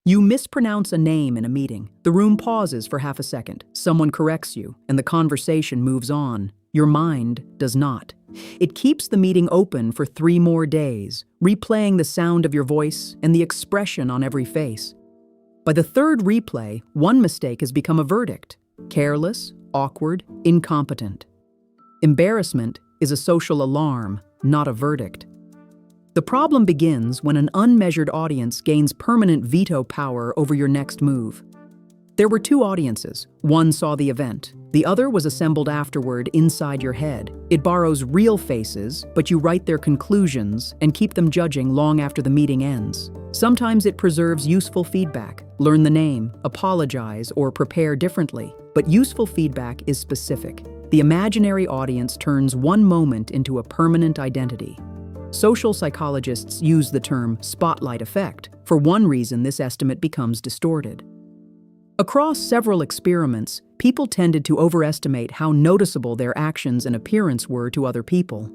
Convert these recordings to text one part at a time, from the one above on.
You mispronounce a name in a meeting. The room pauses for half a second. Someone corrects you, and the conversation moves on. Your mind does not. It keeps the meeting open for 3 more days, replaying the sound of your voice and the expression on every face. By the 3rd replay, one mistake has become a verdict: careless, awkward, incompetent. Embarrassment is a social alarm, not a verdict. The problem begins when an unmeasured audience gains permanent veto power over your next move. There were 2 audiences. One saw the event. The other was assembled afterward inside your head. It borrows real faces, but you write their conclusions and keep them judging long after the meeting ends. Sometimes it preserves useful feedback. Learn the name, apologize, or prepare differently. But useful feedback is specific. The imaginary audience turns one moment into a permanent identity. Social psychologists use the term spotlight effect. For one reason, this estimate becomes distorted. Across several experiments, people tended to overestimate how noticeable their actions and appearance were to other people.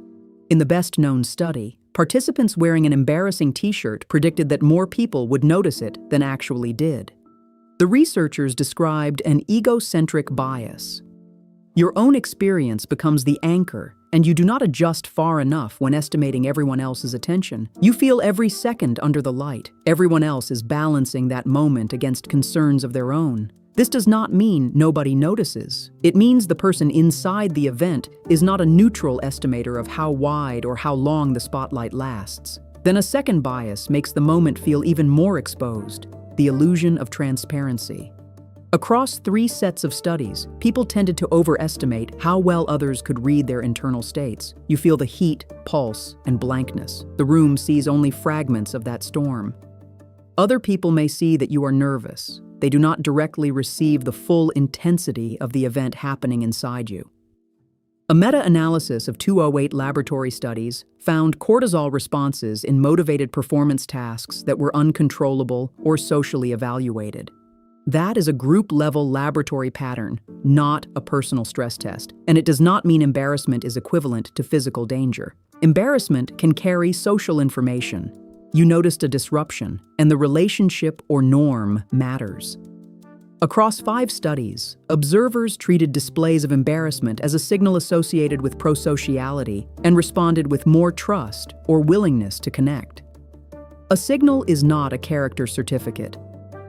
In the best-known study, participants wearing an embarrassing t-shirt predicted that more people would notice it than actually did. The researchers described an egocentric bias. Your own experience becomes the anchor, and you do not adjust far enough when estimating everyone else's attention. You feel every second under the light. Everyone else is balancing that moment against concerns of their own. This does not mean nobody notices. It means the person inside the event is not a neutral estimator of how wide or how long the spotlight lasts. Then a second bias makes the moment feel even more exposed: the illusion of transparency. Across 3 sets of studies, people tended to overestimate how well others could read their internal states. You feel the heat, pulse, and blankness. The room sees only fragments of that storm. Other people may see that you are nervous. They do not directly receive the full intensity of the event happening inside you. A meta-analysis of 208 laboratory studies found cortisol responses in motivated performance tasks that were uncontrollable or socially evaluated. That is a group-level laboratory pattern, not a personal stress test, and it does not mean embarrassment is equivalent to physical danger. Embarrassment can carry social information. You noticed a disruption, and the relationship or norm matters. Across 5 studies, observers treated displays of embarrassment as a signal associated with prosociality and responded with more trust or willingness to connect. A signal is not a character certificate.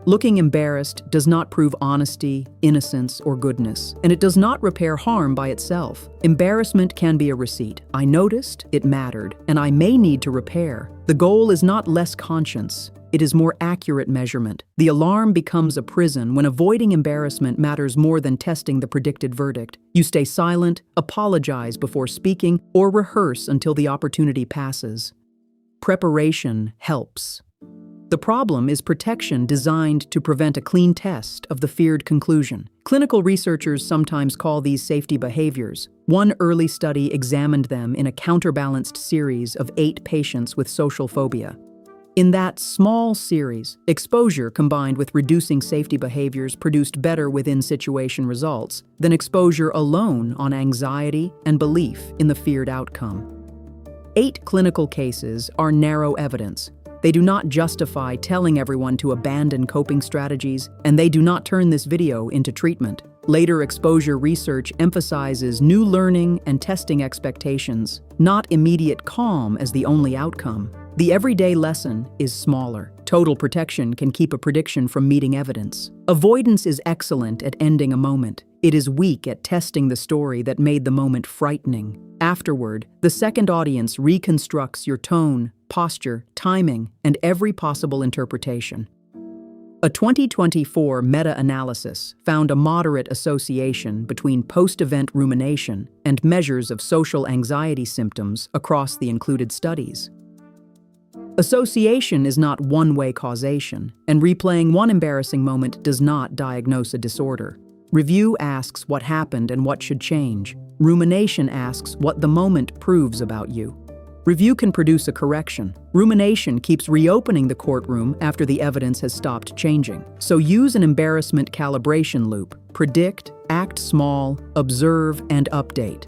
Looking embarrassed does not prove honesty, innocence, or goodness, and it does not repair harm by itself. Embarrassment can be a receipt. I noticed, it mattered, and I may need to repair. The goal is not less conscience. It is more accurate measurement. The alarm becomes a prison when avoiding embarrassment matters more than testing the predicted verdict. You stay silent, apologize before speaking, or rehearse until the opportunity passes. Preparation helps. The problem is protection designed to prevent a clean test of the feared conclusion. Clinical researchers sometimes call these safety behaviors. One early study examined them in a counterbalanced series of 8 patients with social phobia. In that small series, exposure combined with reducing safety behaviors produced better within-situation results than exposure alone on anxiety and belief in the feared outcome. 8 clinical cases are narrow evidence. They do not justify telling everyone to abandon coping strategies, and they do not turn this video into treatment. Later exposure research emphasizes new learning and testing expectations, not immediate calm as the only outcome. The everyday lesson is smaller. Total protection can keep a prediction from meeting evidence. Avoidance is excellent at ending a moment. It is weak at testing the story that made the moment frightening. Afterward, the second audience reconstructs your tone, posture, timing, and every possible interpretation. A 2024 meta-analysis found a moderate association between post-event rumination and measures of social anxiety symptoms across the included studies. Association is not one-way causation, and replaying one embarrassing moment does not diagnose a disorder. Review asks what happened and what should change. Rumination asks what the moment proves about you. Review can produce a correction. Rumination keeps reopening the courtroom after the evidence has stopped changing. So use an embarrassment calibration loop. Predict, act small, observe, and update.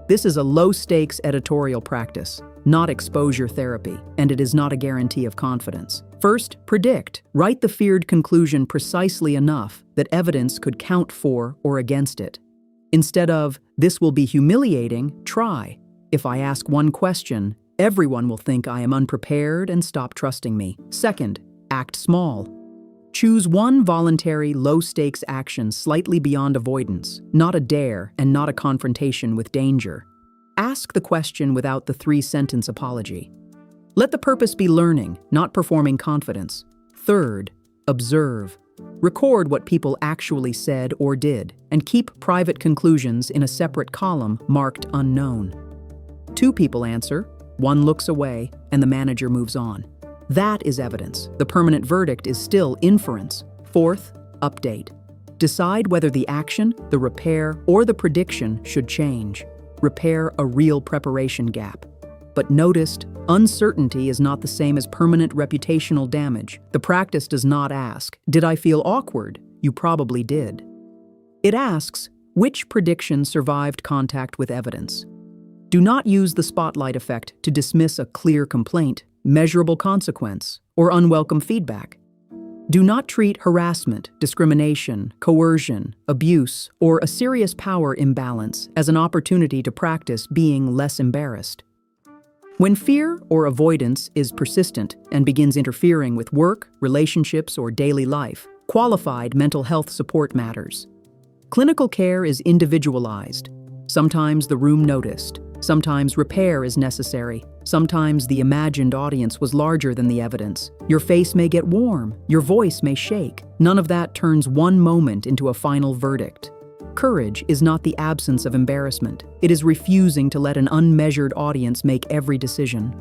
This is a low-stakes editorial practice, not exposure therapy, and it is not a guarantee of confidence. First, predict. Write the feared conclusion precisely enough that evidence could count for or against it. Instead of, "This will be humiliating," try, "If I ask one question, everyone will think I am unprepared and stop trusting me." Second, act small. Choose one voluntary, low-stakes action slightly beyond avoidance, not a dare and not a confrontation with danger. Ask the question without the three-sentence apology. Let the purpose be learning, not performing confidence. Third, observe. Record what people actually said or did, and keep private conclusions in a separate column marked unknown. 2 people answer, 1 looks away, and the manager moves on. That is evidence. The permanent verdict is still inference. Fourth, update. Decide whether the action, the repair, or the prediction should change. Repair a real preparation gap. But noticed, uncertainty is not the same as permanent reputational damage. The practice does not ask, "Did I feel awkward?" You probably did. It asks, "Which prediction survived contact with evidence?" Do not use the spotlight effect to dismiss a clear complaint, measurable consequence, or unwelcome feedback. Do not treat harassment, discrimination, coercion, abuse, or a serious power imbalance as an opportunity to practice being less embarrassed. When fear or avoidance is persistent and begins interfering with work, relationships, or daily life, qualified mental health support matters. Clinical care is individualized. Sometimes the room noticed. Sometimes repair is necessary. Sometimes the imagined audience was larger than the evidence. Your face may get warm. Your voice may shake. None of that turns one moment into a final verdict. Courage is not the absence of embarrassment. It is refusing to let an unmeasured audience make every decision.